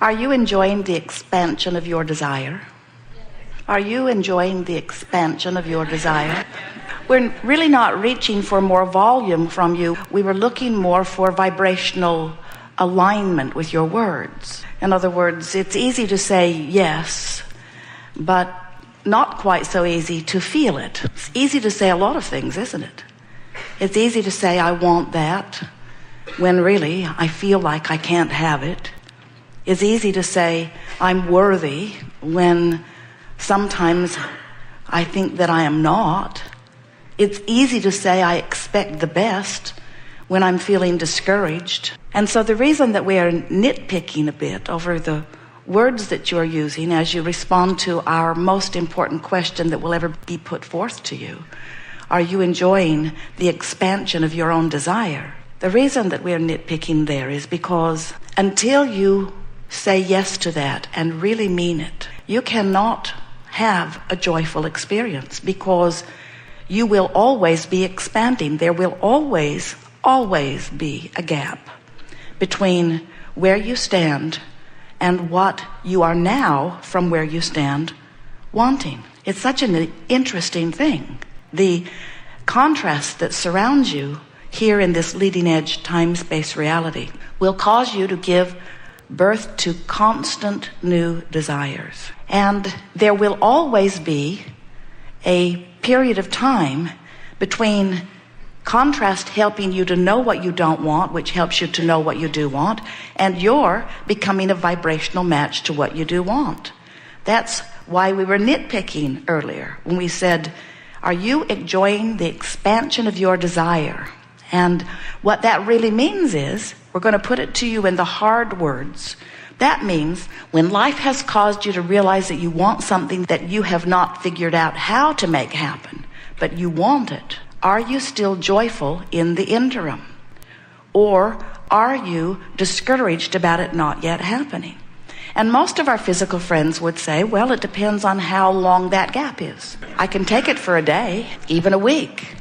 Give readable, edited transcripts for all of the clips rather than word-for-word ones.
Are you enjoying the expansion of your desire? Are you enjoying the expansion of your desire? We're really not reaching for more volume from you. We were looking more for vibrational alignment with your words. In other words, it's easy to say yes, but not quite so easy to feel it. It's easy to say a lot of things, isn't it? It's easy to say, I want that, when really I feel like I can't have it. It's easy to say, I'm worthy, when sometimes I think that I am not. It's easy to say I expect the best when I'm feeling discouraged. And so the reason that we are nitpicking a bit over the words that you're using as you respond to our most important question that will ever be put forth to you, are you enjoying the expansion of your own desire? The reason that we are nitpicking there is because until you say yes to that and really mean it, you cannot have a joyful experience, because you will always be expanding. There will always be a gap between where you stand and what you are now from where you stand wanting. It's such an interesting thing. The contrast that surrounds you here in this leading edge time-space reality will cause you to give birth to constant new desires. And there will always be a period of time between contrast helping you to know what you don't want, which helps you to know what you do want, and you're becoming a vibrational match to what you do want. That's why we were nitpicking earlier when we said, are you enjoying the expansion of your desire? And what that really means is, we're going to put it to you in the hard words. That means when life has caused you to realize that you want something that you have not figured out how to make happen, but you want it, are you still joyful in the interim? Or are you discouraged about it not yet happening? And most of our physical friends would say, well, it depends on how long that gap is. I can take it for a day, even a week.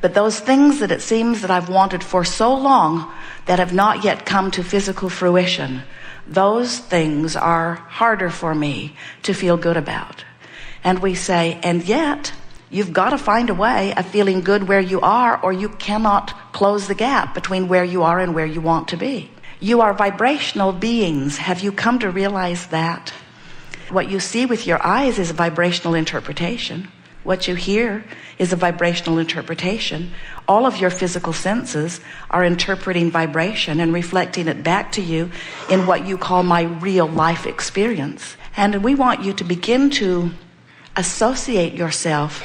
But those things that it seems that I've wanted for so long that have not yet come to physical fruition, those things are harder for me to feel good about. And we say, and yet, you've got to find a way of feeling good where you are, or you cannot close the gap between where you are and where you want to be. You are vibrational beings. Have you come to realize that? What you see with your eyes is a vibrational interpretation. What you hear is a vibrational interpretation. All of your physical senses are interpreting vibration and reflecting it back to you in what you call my real life experience. And we want you to begin to associate yourself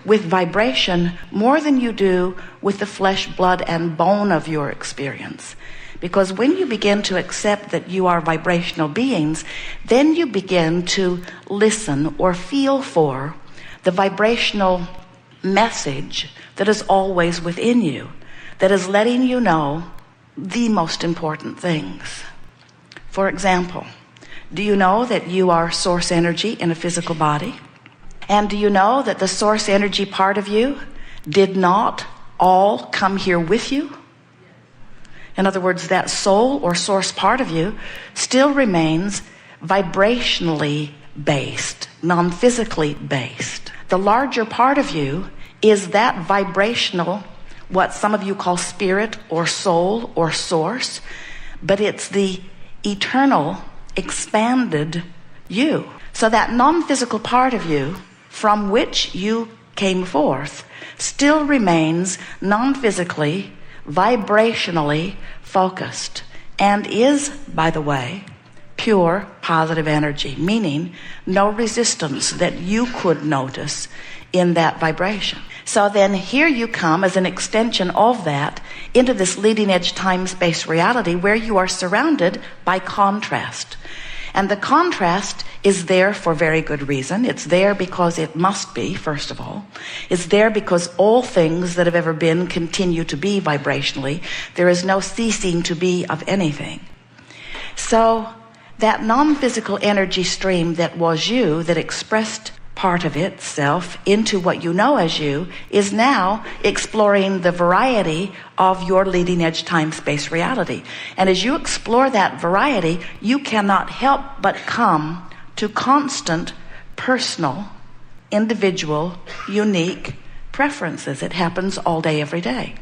with vibration more than you do with the flesh, blood, and bone of your experience. Because when you begin to accept that you are vibrational beings, then you begin to listen or feel for the vibrational message that is always within you, that is letting you know the most important things. For example, do you know that you are source energy in a physical body? And do you know that the source energy part of you did not all come here with you? In other words, that soul or source part of you still remains vibrationally based, non-physically based. The larger part of you is that vibrational, what some of you call spirit or soul or source, but it's the eternal, expanded you. So that non-physical part of you from which you came forth still remains non-physically, vibrationally focused, and is, by the way, pure positive energy, meaning no resistance that you could notice in that vibration. So then here you come as an extension of that into this leading edge time-space reality where you are surrounded by contrast. And the contrast is there for very good reason. It's there because it must be, first of all. It's there because all things that have ever been continue to be vibrationally. There is no ceasing to be of anything. So that non-physical energy stream that was you, that expressed part of itself into what you know as you is now exploring the variety of your leading edge time-space reality. And as you explore that variety, you cannot help but come to constant, personal, individual, unique preferences. It happens all day, every day.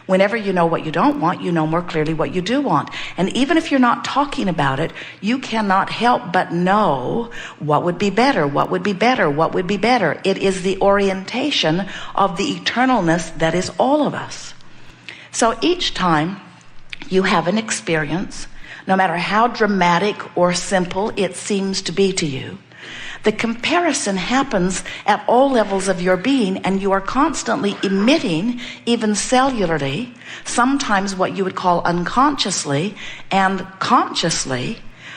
Whenever you know what you don't want, you know more clearly what you do want. And even if you're not talking about it, you cannot help but know what would be better, what would be better, what would be better. It is the orientation of the eternalness that is all of us. So each time you have an experience, no matter how dramatic or simple it seems to be to you, the comparison happens at all levels of your being, and you are constantly emitting, even cellularly, sometimes what you would call unconsciously and consciously,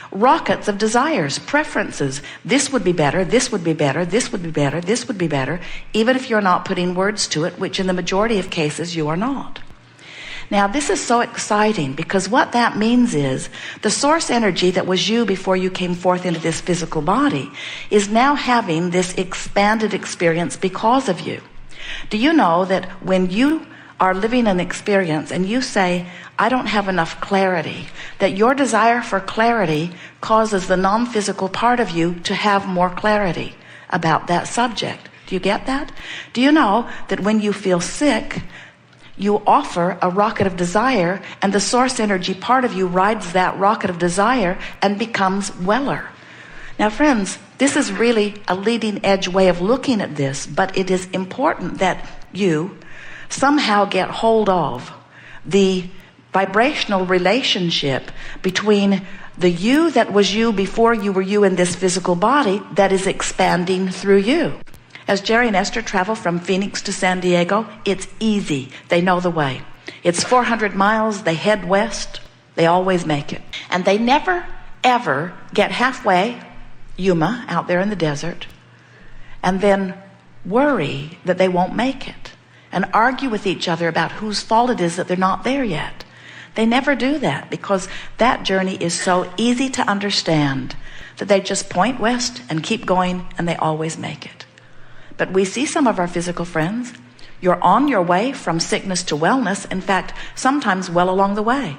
rockets of desires, preferences. This would be better, this would be better, this would be better, this would be better, even if you're not putting words to it, which in the majority of cases you are not. Now, this is so exciting, because what that means is the source energy that was you before you came forth into this physical body is now having this expanded experience because of you. Do you know that when you are living an experience and you say, I don't have enough clarity, that your desire for clarity causes the non-physical part of you to have more clarity about that subject? Do you get that? Do you know that when you feel sick, you offer a rocket of desire, and the source energy part of you rides that rocket of desire and becomes weller? Now, friends, this is really a leading edge way of looking at this, but it is important that you somehow get hold of the vibrational relationship between the you that was you before you were you in this physical body that is expanding through you. As Jerry and Esther travel from Phoenix to San Diego, it's easy. They know the way. It's 400 miles. They head west. They always make it. And they never, ever get halfway, Yuma, out there in the desert, and then worry that they won't make it and argue with each other about whose fault it is that they're not there yet. They never do that, because that journey is so easy to understand that they just point west and keep going, and they always make it. But we see some of our physical friends, you're on your way from sickness to wellness, in fact, sometimes well along the way.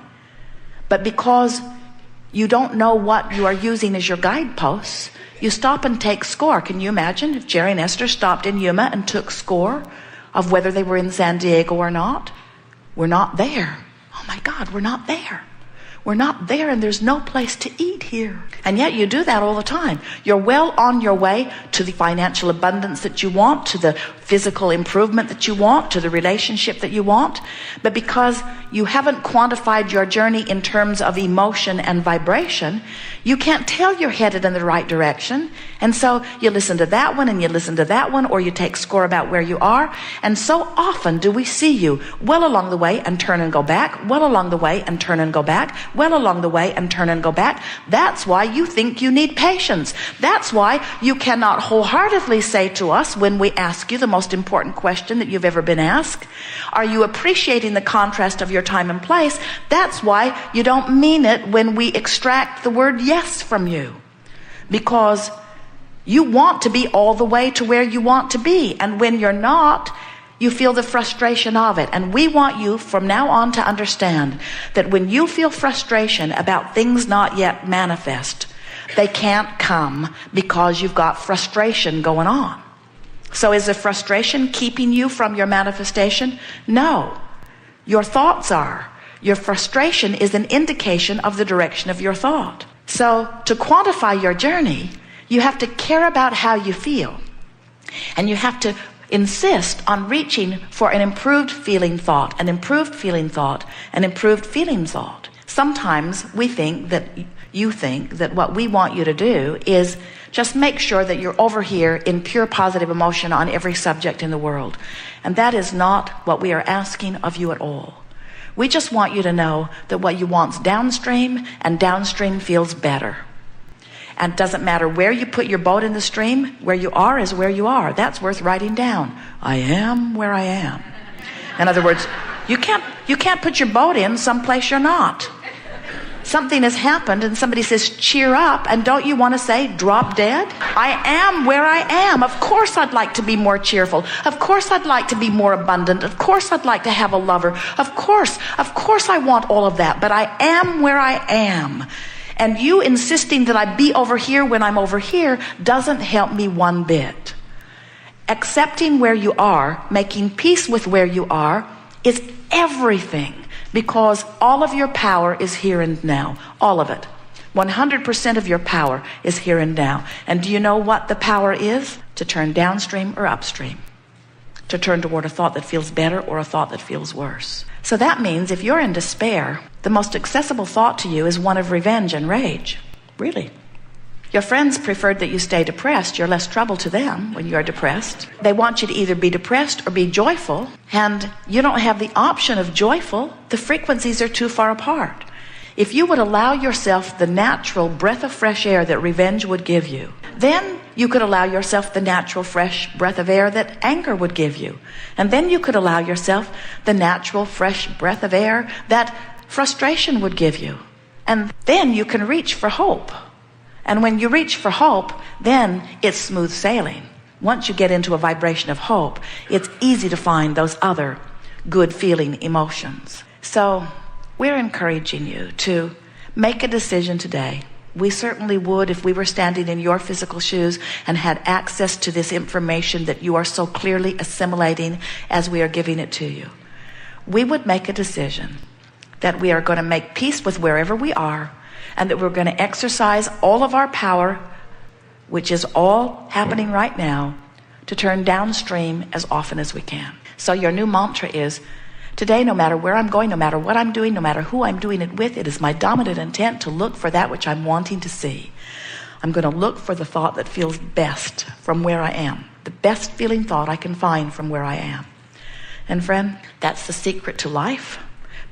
But because you don't know what you are using as your guideposts, you stop and take score. Can you imagine if Jerry and Esther stopped in Yuma and took score of whether they were in San Diego or not? We're not there. Oh my God, we're not there. We're not there, and there's no place to eat here. And yet you do that all the time. You're well on your way to the financial abundance that you want, to the physical improvement that you want, to the relationship that you want. But because you haven't quantified your journey in terms of emotion and vibration, you can't tell you're headed in the right direction. And so you listen to that one and you listen to that one, or you take score about where you are. And so often do we see you well along the way and turn and go back, well along the way and turn and go back, well along the way and turn and go back. That's why you think you need patience. That's why you cannot wholeheartedly say to us when we ask you the most important question that you've ever been asked, are you appreciating the contrast of your time and place? That's why you don't mean it when we extract the word yes from you, because you want to be all the way to where you want to be, and when you're not, you feel the frustration of it. And we want you from now on to understand that when you feel frustration about things not yet manifest, they can't come because you've got frustration going on. So is the frustration keeping you from your manifestation? No. Your thoughts are. Your frustration is an indication of the direction of your thought. So to quantify your journey, you have to care about how you feel. And you have to insist on reaching for an improved feeling thought, an improved feeling thought, an improved feeling thought. Sometimes we think that you think that what we want you to do is just make sure that you're over here in pure positive emotion on every subject in the world. And that is not what we are asking of you at all. We just want you to know that what you want's downstream, and downstream feels better. And it doesn't matter where you put your boat in the stream, where you are is where you are. That's worth writing down. I am where I am. In other words, you can't put your boat in someplace you're not. something has happened and somebody says, cheer up, and don't you want to say, drop dead? I am where I am. Of course I'd like to be more cheerful. Of course I'd like to be more abundant. Of course I'd like to have a lover. Of course I want all of that, but I am where I am. And you insisting that I be over here when I'm over here doesn't help me one bit. Accepting where you are, making peace with where you are, is everything, because all of your power is here and now. All of it. 100% of your power is here and now. And do you know what the power is? To turn downstream or upstream. To turn toward a thought that feels better or a thought that feels worse. So that means if you're in despair, the most accessible thought to you is one of revenge and rage. Really. Your friends preferred that you stay depressed. You're less trouble to them when you're depressed. They want you to either be depressed or be joyful, and you don't have the option of joyful. The frequencies are too far apart. If you would allow yourself the natural breath of fresh air that revenge would give you, then you could allow yourself the natural fresh breath of air that anger would give you. And then you could allow yourself the natural fresh breath of air that frustration would give you. And then you can reach for hope. And when you reach for hope, then it's smooth sailing. Once you get into a vibration of hope, it's easy to find those other good feeling emotions. So we're encouraging you to make a decision today. We certainly would if we were standing in your physical shoes and had access to this information that you are so clearly assimilating as we are giving it to you. We would make a decision that we are going to make peace with wherever we are, and that we're going to exercise all of our power, which is all happening right now, to turn downstream as often as we can. So your new mantra is, today, no matter where I'm going, no matter what I'm doing, no matter who I'm doing it with, it is my dominant intent to look for that which I'm wanting to see. I'm going to look for the thought that feels best from where I am, the best feeling thought I can find from where I am. And friend, that's the secret to life.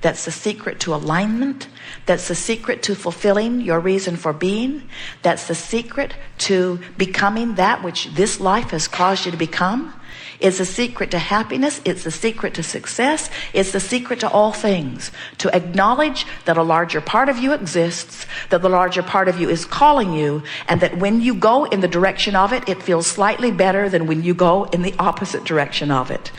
That's the secret to alignment. That's the secret to fulfilling your reason for being. That's the secret to becoming that which this life has caused you to become. It's the secret to happiness. It's the secret to success. It's the secret to all things. To acknowledge that a larger part of you exists, that the larger part of you is calling you, and that when you go in the direction of it, it feels slightly better than when you go in the opposite direction of it.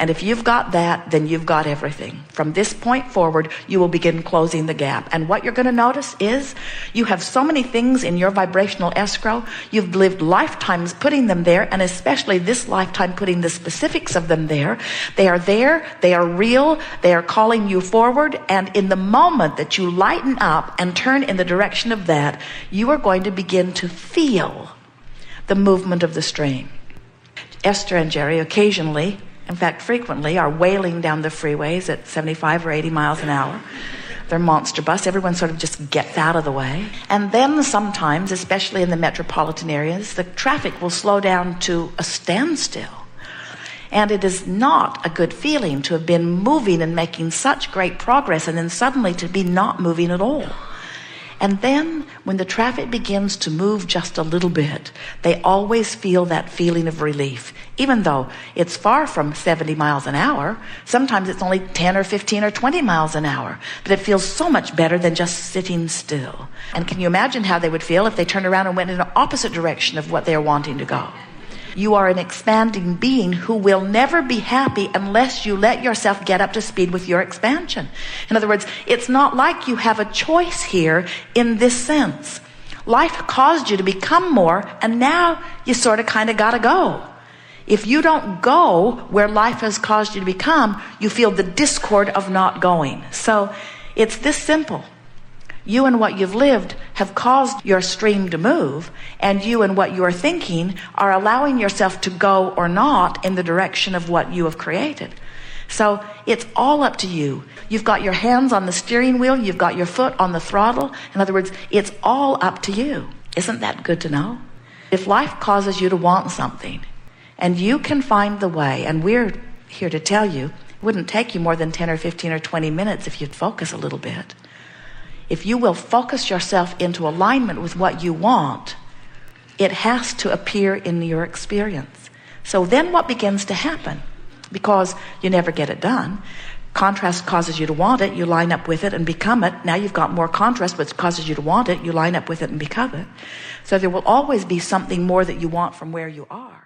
And if you've got that, then you've got everything. From this point forward, you will begin closing the gap. And what you're going to notice is you have so many things in your vibrational escrow. You've lived lifetimes putting them there, and especially this lifetime putting the specifics of them there. They are there. They are real. They are calling you forward. And in the moment that you lighten up and turn in the direction of that, you are going to begin to feel the movement of the stream. Esther and Jerry occasionally, in fact, frequently, are wailing down the freeways at 75 or 80 miles an hour. They're monster bus. Everyone sort of just gets out of the way. And then sometimes, especially in the metropolitan areas, the traffic will slow down to a standstill. And it is not a good feeling to have been moving and making such great progress and then suddenly to be not moving at all. And then when the traffic begins to move just a little bit, they always feel that feeling of relief. Even though it's far from 70 miles an hour, sometimes it's only 10 or 15 or 20 miles an hour. But it feels so much better than just sitting still. And can you imagine how they would feel if they turned around and went in the opposite direction of what they're wanting to go? You are an expanding being who will never be happy unless you let yourself get up to speed with your expansion. In other words, it's not like you have a choice here in this sense. Life caused you to become more, and now you sort of kind of got to go. If you don't go where life has caused you to become, you feel the discord of not going. So it's this simple. You and what you've lived have caused your stream to move, and you and what you are thinking are allowing yourself to go or not in the direction of what you have created. So it's all up to you. You've got your hands on the steering wheel. You've got your foot on the throttle. In other words, it's all up to you. Isn't that good to know? If life causes you to want something, and you can find the way, and we're here to tell you, it wouldn't take you more than 10 or 15 or 20 minutes if you'd focus a little bit. If you will focus yourself into alignment with what you want, it has to appear in your experience. So then what begins to happen? Because you never get it done, Contrast causes you to want it. You line up with it and become it. Now you've got more contrast, which causes you to want it. You line up with it and become it. So there will always be something more that you want from where you are.